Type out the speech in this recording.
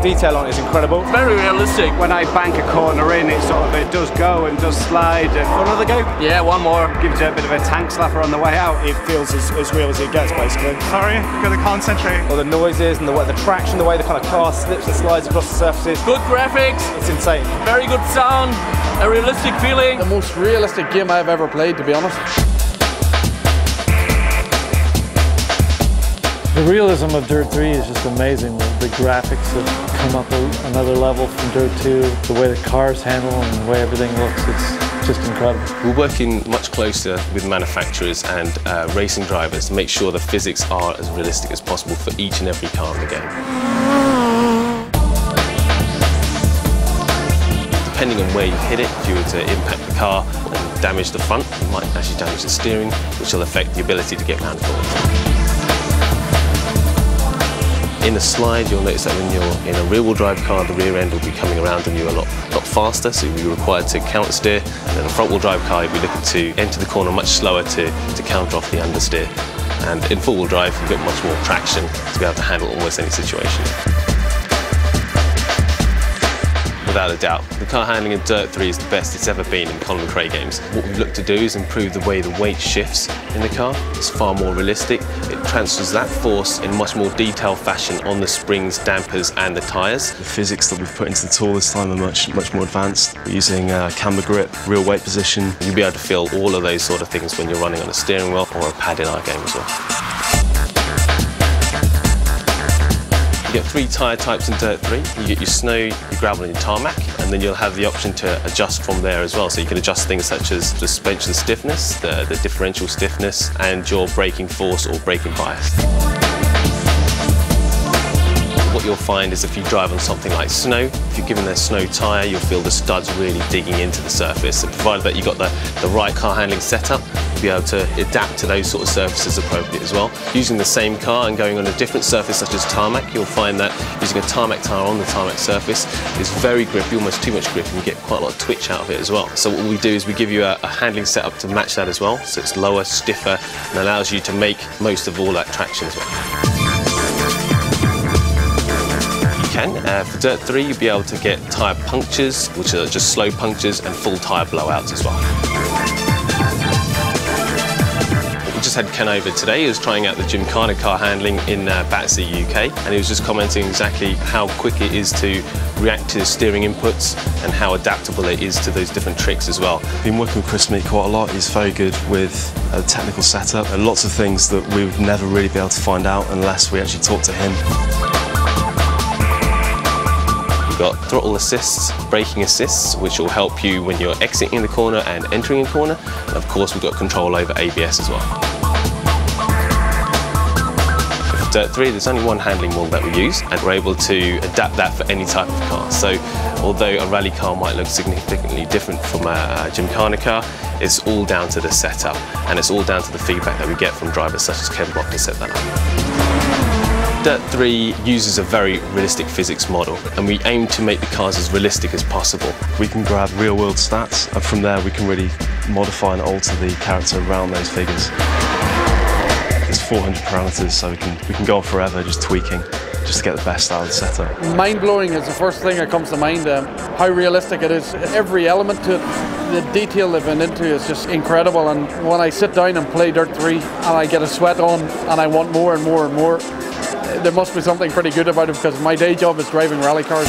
detail on it is incredible. Very realistic. When I bank a corner in, it does go and does slide. And another go? Yeah, one more. Gives you a bit of a tank slapper on the way out. It feels as real as it gets, basically. Sorry, you've got to concentrate. All the noises and the traction, the way the kind of car slips and slides across the surfaces. Good graphics. It's insane. Very good sound. A realistic feeling. The most realistic game I've ever played, to be honest. The realism of Dirt 3 is just amazing. The graphics have come up another level from Dirt 2. The way the cars handle and the way everything looks, it's just incredible. We're working much closer with manufacturers and racing drivers to make sure the physics are as realistic as possible for each and every car in the game. Depending on where you hit it, if you were to impact the car and damage the front, you might actually damage the steering, which will affect the ability to get round corners. In a slide, you'll notice that when you're in a rear-wheel drive car, the rear end will be coming around on you a lot faster, so you'll be required to counter steer. And in a front-wheel drive car, you'll be looking to enter the corner much slower to counter off the understeer. And in four-wheel drive, you've got much more traction to be able to handle almost any situation. Without a doubt, the car handling in Dirt 3 is the best it's ever been in Colin McRae games. What we've looked to do is improve the way the weight shifts in the car. It's far more realistic. It transfers that force in much more detailed fashion on the springs, dampers and the tyres. The physics that we've put into the tool this time are much more advanced. We're using camber grip, real weight position. You'll be able to feel all of those sort of things when you're running on a steering wheel or a pad in our game as well. You get three tyre types in Dirt 3. You get your snow, your gravel and your tarmac, and then you'll have the option to adjust from there as well. So you can adjust things such as suspension stiffness, the differential stiffness, and your braking force or braking bias. What you'll find is if you drive on something like snow, if you're given a snow tyre, you'll feel the studs really digging into the surface. And provided that you've got the right car handling setup, you'll be able to adapt to those sort of surfaces appropriate as well. Using the same car and going on a different surface such as tarmac, you'll find that using a tarmac tyre on the tarmac surface is very grippy, almost too much grip, and you get quite a lot of twitch out of it as well. So what we do is we give you a handling setup to match that as well, so it's lower, stiffer, and allows you to make most of all that traction as well. For Dirt 3, you'll be able to get tyre punctures, which are just slow punctures, and full tyre blowouts as well. We just had Ken over today. He was trying out the Gymkhana car handling in Battersea, UK, and he was just commenting exactly how quick it is to react to steering inputs and how adaptable it is to those different tricks as well. Been working with Chris Meek quite a lot. He's very good with a technical setup and lots of things that we would never really be able to find out unless we actually talk to him. We've got throttle assists, braking assists, which will help you when you're exiting the corner and entering a corner. And of course, we've got control over ABS as well. For Dirt 3, there's only one handling model that we use, and we're able to adapt that for any type of car. So, although a rally car might look significantly different from a Gymkhana car, it's all down to the setup, and it's all down to the feedback that we get from drivers such as Ken Block to set that up. Dirt 3 uses a very realistic physics model, and we aim to make the cars as realistic as possible. We can grab real-world stats, and from there we can really modify and alter the character around those figures. There's 400 parameters, so we can go on forever just tweaking, just to get the best out of the setup. Mind-blowing is the first thing that comes to mind, how realistic it is. Every element to it, the detail they've been into is just incredible, and when I sit down and play Dirt 3 and I get a sweat on and I want more and more and more, there must be something pretty good about it, because my day job is driving rally cars.